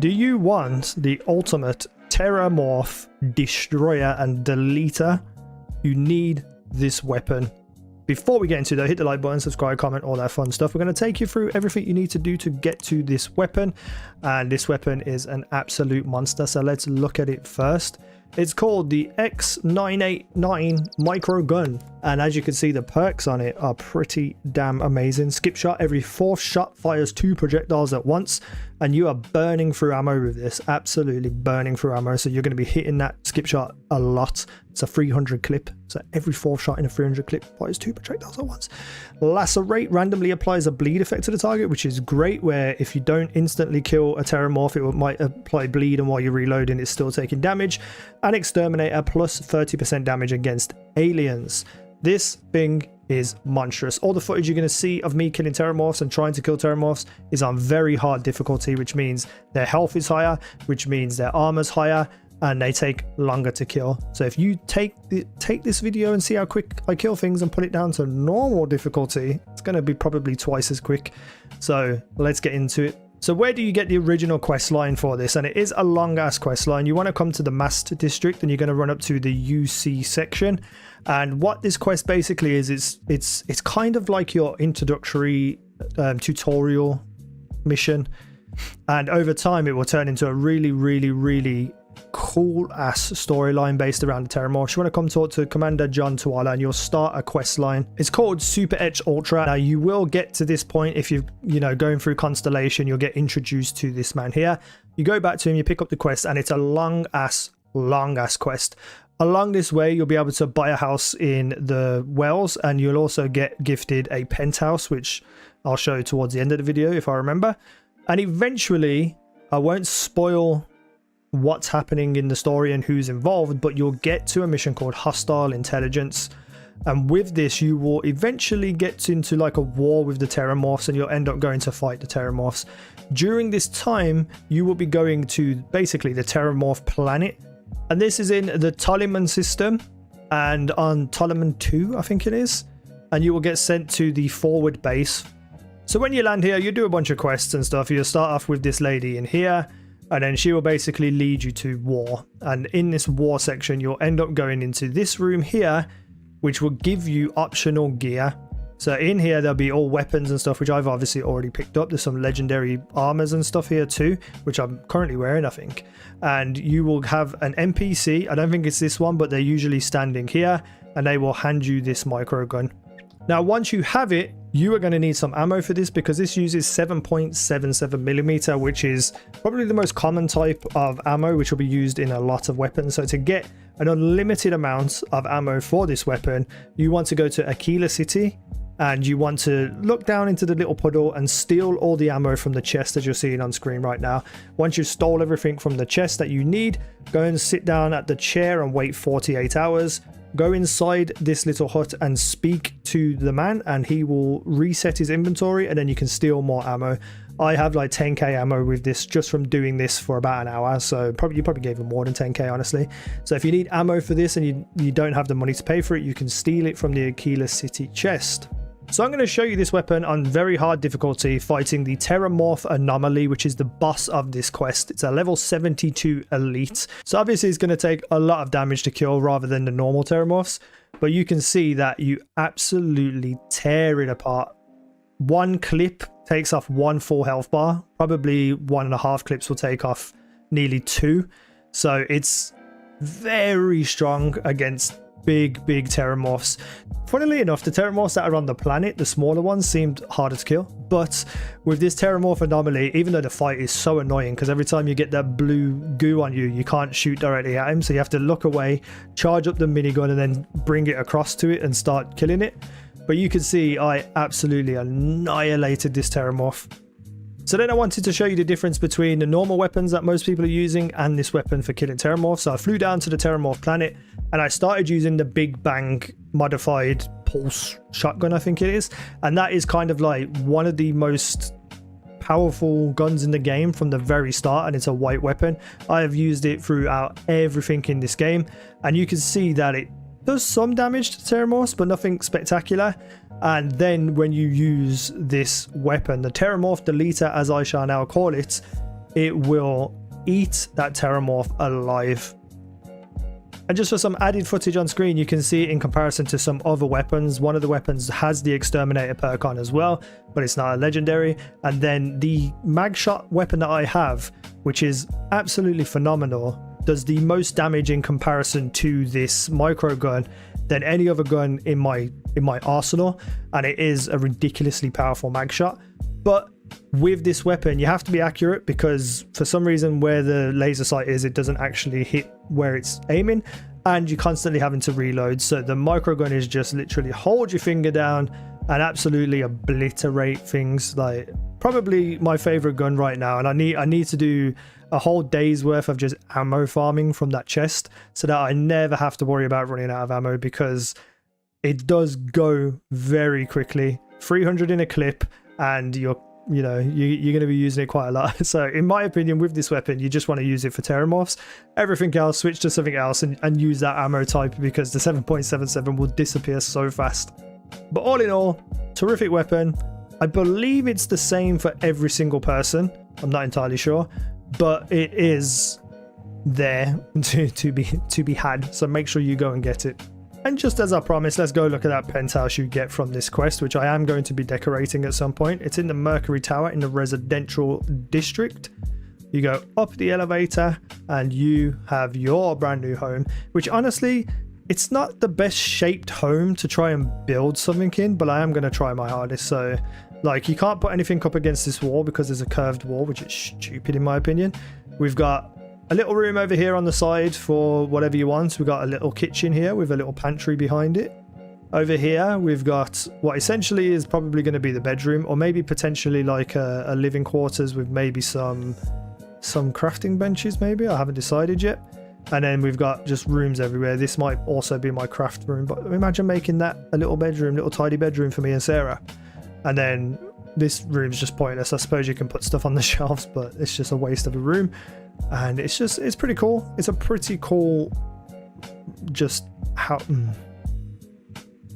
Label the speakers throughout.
Speaker 1: Do you want the ultimate terramorph destroyer and deleter? You need this weapon. Before we get into that, hit the like button, subscribe, comment, all that fun stuff. We're going to take you through everything you need to do to get to this weapon, and this weapon is an absolute monster, so let's look at it first. It's called the X989 microgun, and as you can see, the perks on it are pretty damn amazing. Skip shot, every 4th shot fires 2 projectiles at once, and you are burning through ammo with this, absolutely burning through ammo. So you're going to be hitting that skip shot a lot. It's a 300 clip, so every 4th shot in a 300 clip fires 2 projectiles at once. Lacerate randomly applies a bleed effect to the target, which is great, where if you don't instantly kill a terramorph, it might apply bleed, and while you're reloading it's still taking damage. And exterminator plus 30% damage against aliens. This thing is monstrous. All the footage you're going to see of me killing terramorphs and trying to kill terramorphs is on very hard difficulty, which means their health is higher, which means their armor's higher, and they take longer to kill. So if you take this video and see how quick I kill things and put it down to normal difficulty, it's going to be probably twice as quick. So let's get into it. So where do you get the original quest line for this? And it is a long ass quest line. You want to come to the Mast district and you're going to run up to the UC section. And what this quest basically is, it's kind of like your introductory tutorial mission. And over time it will turn into a really cool ass storyline based around the terramorphs. You want to come talk to Commander John Tuala and you'll start a quest line. It's called Super Etch Ultra. Now you will get to this point if you're going through Constellation. You'll get introduced to this man here. You go back to him, you pick up the quest, and it's a long ass quest. Along this way you'll be able to buy a house in the wells, and you'll also get gifted a penthouse, which I'll show you towards the end of the video if I remember. And eventually, I won't spoil what's happening in the story and who's involved, but you'll get to a mission called Hostile Intelligence, and with this you will eventually get into like a war with the terramorphs, and you'll end up going to fight the terramorphs. During this time you will be going to basically the terramorph planet, and this is in the Ptolemy system and on Ptolemy 2 I think it is, and you will get sent to the forward base. So when you land here you do a bunch of quests and stuff. You'll start off with this lady in here, and then she will basically lead you to war. And in this war section, you'll end up going into this room here, which will give you optional gear. So in here, there'll be all weapons and stuff, which I've obviously already picked up. There's some legendary armors and stuff here too, which I'm currently wearing, I think. And you will have an NPC. I don't think it's this one, but they're usually standing here, and they will hand you this microgun. Now, once you have it, you are going to need some ammo for this, because this uses 7.77mm, which is probably the most common type of ammo, which will be used in a lot of weapons. So to get an unlimited amount of ammo for this weapon, you want to go to Aquila City, and you want to look down into the little puddle and steal all the ammo from the chest as you're seeing on screen right now. Once you've stole everything from the chest that you need, go and sit down at the chair and wait 48 hours. Go inside this little hut and speak to the man, and he will reset his inventory, and then you can steal more ammo. I have like 10k ammo with this just from doing this for about an hour, so you probably gave him more than 10k honestly. So if you need ammo for this and you don't have the money to pay for it, you can steal it from the Aquila City chest. So I'm going to show you this weapon on very hard difficulty, fighting the Terramorph Anomaly, which is the boss of this quest. It's a level 72 elite. So obviously it's going to take a lot of damage to kill rather than the normal Terramorphs. But you can see that you absolutely tear it apart. One clip takes off 1 full health bar. Probably 1.5 clips will take off nearly 2. So it's very strong against big terramorphs. Funnily enough, the terramorphs that are on the planet, the smaller ones, seemed harder to kill, but with this terramorph anomaly, even though the fight is so annoying because every time you get that blue goo on you, you can't shoot directly at him, so you have to look away, charge up the minigun, and then bring it across to it and start killing it. But you can see I absolutely annihilated this terramorph. So then I wanted to show you the difference between the normal weapons that most people are using and this weapon for killing terramorphs. So I flew down to the terramorph planet and I started using the Big Bang modified pulse shotgun, I think it is. And that is kind of like one of the most powerful guns in the game from the very start, and it's a white weapon. I have used it throughout everything in this game, and you can see that it does some damage to terramorphs, but nothing spectacular. And then when you use this weapon, the terramorph deleter, as I shall now call it, it will eat that terramorph alive. And just for some added footage on screen, you can see it in comparison to some other weapons. One of the weapons has the exterminator perk on as well, but it's not a legendary. And then the magshot weapon that I have, which is absolutely phenomenal, does the most damage in comparison to this microgun than any other gun in my arsenal, and it is a ridiculously powerful magshot. But with this weapon, you have to be accurate, because for some reason where the laser sight is, it doesn't actually hit where it's aiming, and you're constantly having to reload. So the microgun is just literally hold your finger down and absolutely obliterate things. Like, probably my favorite gun right now, and I need to do a whole day's worth of just ammo farming from that chest so that I never have to worry about running out of ammo, because it does go very quickly. 300 in a clip, and you're going to be using it quite a lot. So in my opinion, with this weapon, you just want to use it for terramorphs. Everything else, switch to something else and use that ammo type, because the 7.77 will disappear so fast. But all in all, terrific weapon. I believe it's the same for every single person. I'm not entirely sure, but it is there to be had. So make sure you go and get it. And just as I promised, let's go look at that penthouse you get from this quest, which I am going to be decorating at some point. It's in the Mercury Tower in the residential district. You go up the elevator and you have your brand new home, which honestly, it's not the best shaped home to try and build something in, but I am going to try my hardest. So like, you can't put anything up against this wall because there's a curved wall, which is stupid in my opinion. We've got a little room over here on the side for whatever you want. We've got a little kitchen here with a little pantry behind it. Over here, we've got what essentially is probably going to be the bedroom, or maybe potentially like a living quarters with maybe some crafting benches, maybe. I haven't decided yet. And then we've got just rooms everywhere. This might also be my craft room, but imagine making that a little bedroom, little tidy bedroom for me and Sarah. And then this room's just pointless. I suppose you can put stuff on the shelves, but it's just a waste of a room. And it's pretty cool. It's a pretty cool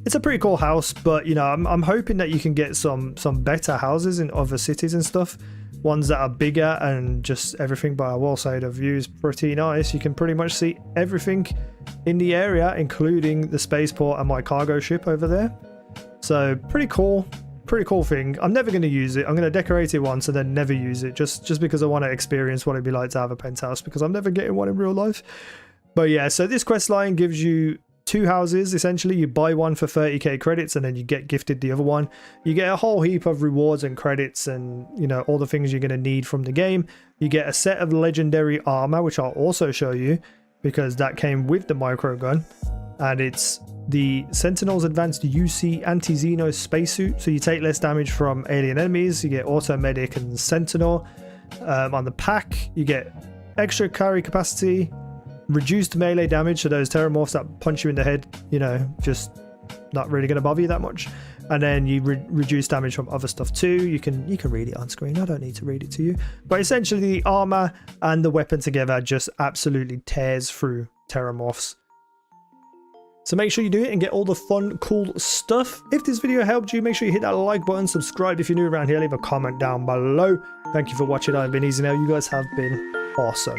Speaker 1: it's a pretty cool house, but you know, I'm hoping that you can get some better houses in other cities and stuff, ones that are bigger and just everything. But I will say the view is pretty nice. You can pretty much see everything in the area, including the spaceport and my cargo ship over there. So pretty cool thing. I'm never going to use it. I'm going to decorate it once and then never use it, just because I want to experience what it'd be like to have a penthouse, because I'm never getting one in real life. But yeah, so this quest line gives you 2 houses. Essentially, you buy one for 30k credits and then you get gifted the other one. You get a whole heap of rewards and credits and, you know, all the things you're going to need from the game. You get a set of legendary armor, which I'll also show you, because that came with the microgun, and it's the Sentinel's Advanced UC Anti-Xeno spacesuit, so you take less damage from alien enemies. You get Auto Medic and Sentinel. On the pack, you get extra carry capacity, reduced melee damage, so those terramorphs that punch you in the head, you know, just not really going to bother you that much. And then you reduce damage from other stuff too. You can read it on screen. I don't need to read it to you. But essentially, the armor and the weapon together just absolutely tears through terramorphs. So make sure you do it and get all the fun, cool stuff. If this video helped you, make sure you hit that like button, subscribe if you're new around here, leave a comment down below. Thank you for watching. I've been easynow. You guys have been awesome.